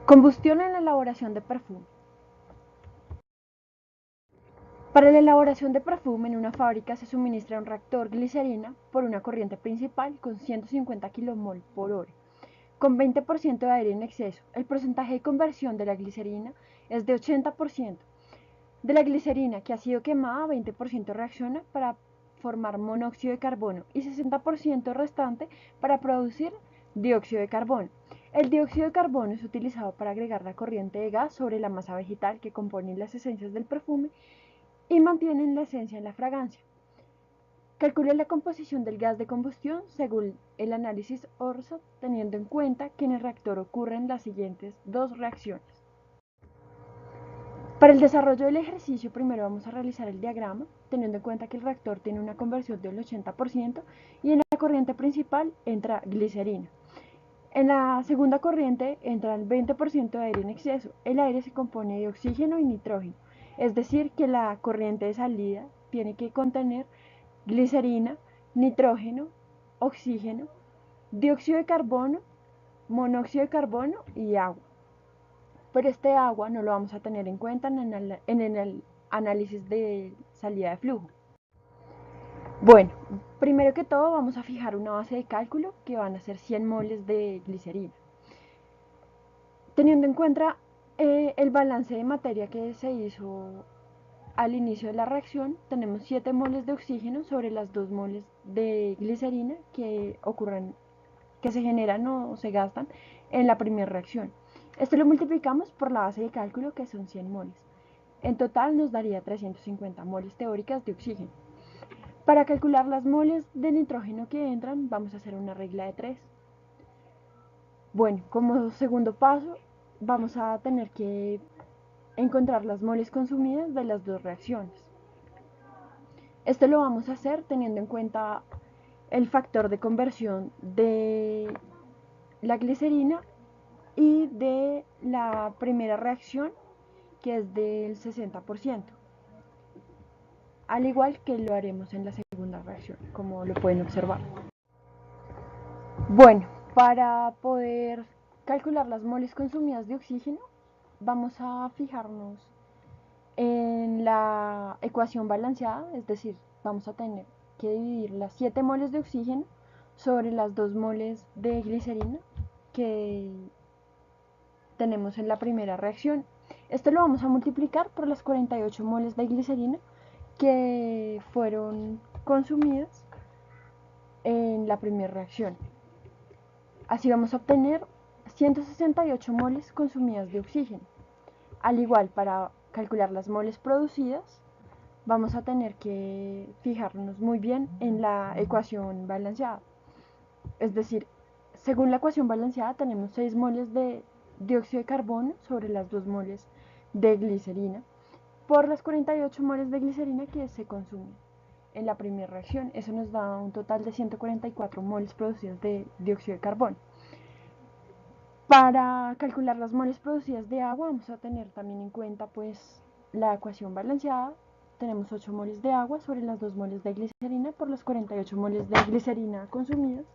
Combustión en la elaboración de perfume. Para la elaboración de perfume en una fábrica se suministra un reactor glicerina por una corriente principal con 150 kmol por hora, con 20% de aire en exceso. El porcentaje de conversión de la glicerina es de 80%. De la glicerina que ha sido quemada, 20% reacciona para formar monóxido de carbono y 60% restante para producir dióxido de carbono. El dióxido de carbono es utilizado para agregar la corriente de gas sobre la masa vegetal que compone las esencias del perfume y mantienen la esencia en la fragancia. Calcule la composición del gas de combustión según el análisis Orsat, teniendo en cuenta que en el reactor ocurren las siguientes dos reacciones. Para el desarrollo del ejercicio, primero vamos a realizar el diagrama, teniendo en cuenta que el reactor tiene una conversión del 80% y en la corriente principal entra glicerina. En la segunda corriente entra el 20% de aire en exceso. El aire se compone de oxígeno y nitrógeno, es decir, que la corriente de salida tiene que contener glicerina, nitrógeno, oxígeno, dióxido de carbono, monóxido de carbono y agua. Pero este agua no lo vamos a tener en cuenta en el análisis de salida de flujo. Bueno, primero que todo vamos a fijar una base de cálculo que van a ser 100 moles de glicerina. Teniendo en cuenta el balance de materia que se hizo al inicio de la reacción, tenemos 7 moles de oxígeno sobre las 2 moles de glicerina que se generan o se gastan en la primera reacción. Esto lo multiplicamos por la base de cálculo, que son 100 moles. En total nos daría 350 moles teóricas de oxígeno. Para calcular las moles de nitrógeno que entran, vamos a hacer una regla de 3. Bueno, como segundo paso, vamos a tener que encontrar las moles consumidas de las dos reacciones. Esto lo vamos a hacer teniendo en cuenta el factor de conversión de la glicerina y de la primera reacción, que es del 60%, al igual que lo haremos en la segunda reacción, como lo pueden observar. Bueno, para poder calcular las moles consumidas de oxígeno, vamos a fijarnos en la ecuación balanceada, es decir, vamos a tener que dividir las 7 moles de oxígeno sobre las 2 moles de glicerina que tenemos en la primera reacción. Esto lo vamos a multiplicar por las 48 moles de glicerina que fueron consumidas en la primera reacción. Así vamos a obtener 168 moles consumidas de oxígeno. Al igual, para calcular las moles producidas, vamos a tener que fijarnos muy bien en la ecuación balanceada. Es decir, según la ecuación balanceada tenemos 6 moles de dióxido de carbono sobre las 2 moles de glicerina por las 48 moles de glicerina que se consumen en la primera reacción. Eso nos da un total de 144 moles producidas de dióxido de carbono. Para calcular las moles producidas de agua vamos a tener también en cuenta pues la ecuación balanceada. Tenemos 8 moles de agua sobre las 2 moles de glicerina por las 48 moles de glicerina consumidas,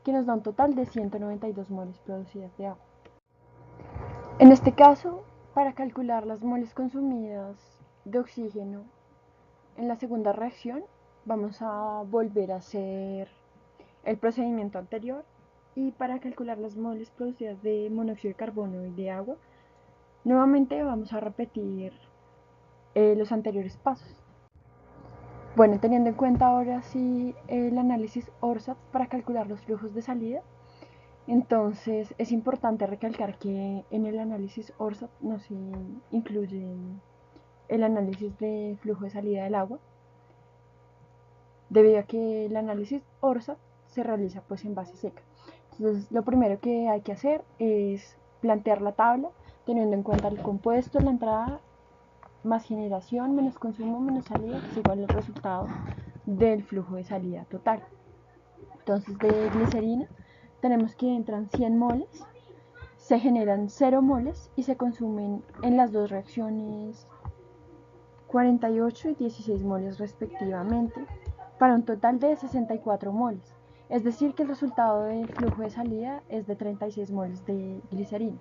que nos da un total de 192 moles producidas de agua. En este caso, para calcular las moles consumidas de oxígeno en la segunda reacción, vamos a volver a hacer el procedimiento anterior, y para calcular las moles producidas de monóxido de carbono y de agua, nuevamente vamos a repetir los anteriores pasos. Bueno, teniendo en cuenta ahora sí el análisis Orsat para calcular los flujos de salida, entonces es importante recalcar que en el análisis Orsat no se incluye el análisis de flujo de salida del agua, debido a que el análisis Orsat se realiza pues en base seca. Entonces lo primero que hay que hacer es plantear la tabla teniendo en cuenta el compuesto, la entrada más generación menos consumo menos salida, que es igual al resultado del flujo de salida total. Entonces de glicerina tenemos que entran 100 moles, se generan 0 moles y se consumen en las dos reacciones 48 y 16 moles respectivamente, para un total de 64 moles. Es decir, que el resultado del flujo de salida es de 36 moles de glicerina.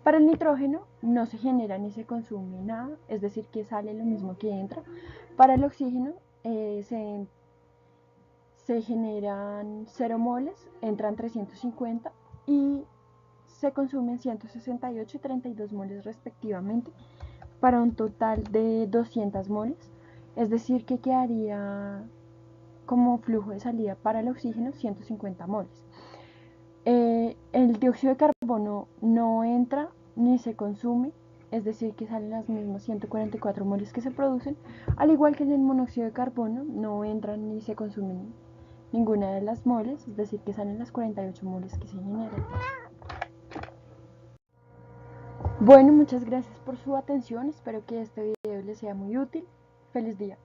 Para el nitrógeno no se genera ni se consume nada, es decir, que sale lo mismo que entra. Para el oxígeno se generan 0 moles, entran 350 y se consumen 168 y 32 moles respectivamente, para un total de 200 moles, es decir, que quedaría como flujo de salida para el oxígeno 150 moles. El dióxido de carbono no entra ni se consume, es decir, que salen las mismas 144 moles que se producen, al igual que en el monóxido de carbono no entran ni se consumen ninguna de las moles, es decir, que salen las 48 moles que se generan. Bueno, muchas gracias por su atención, espero que este video les sea muy útil. Feliz día.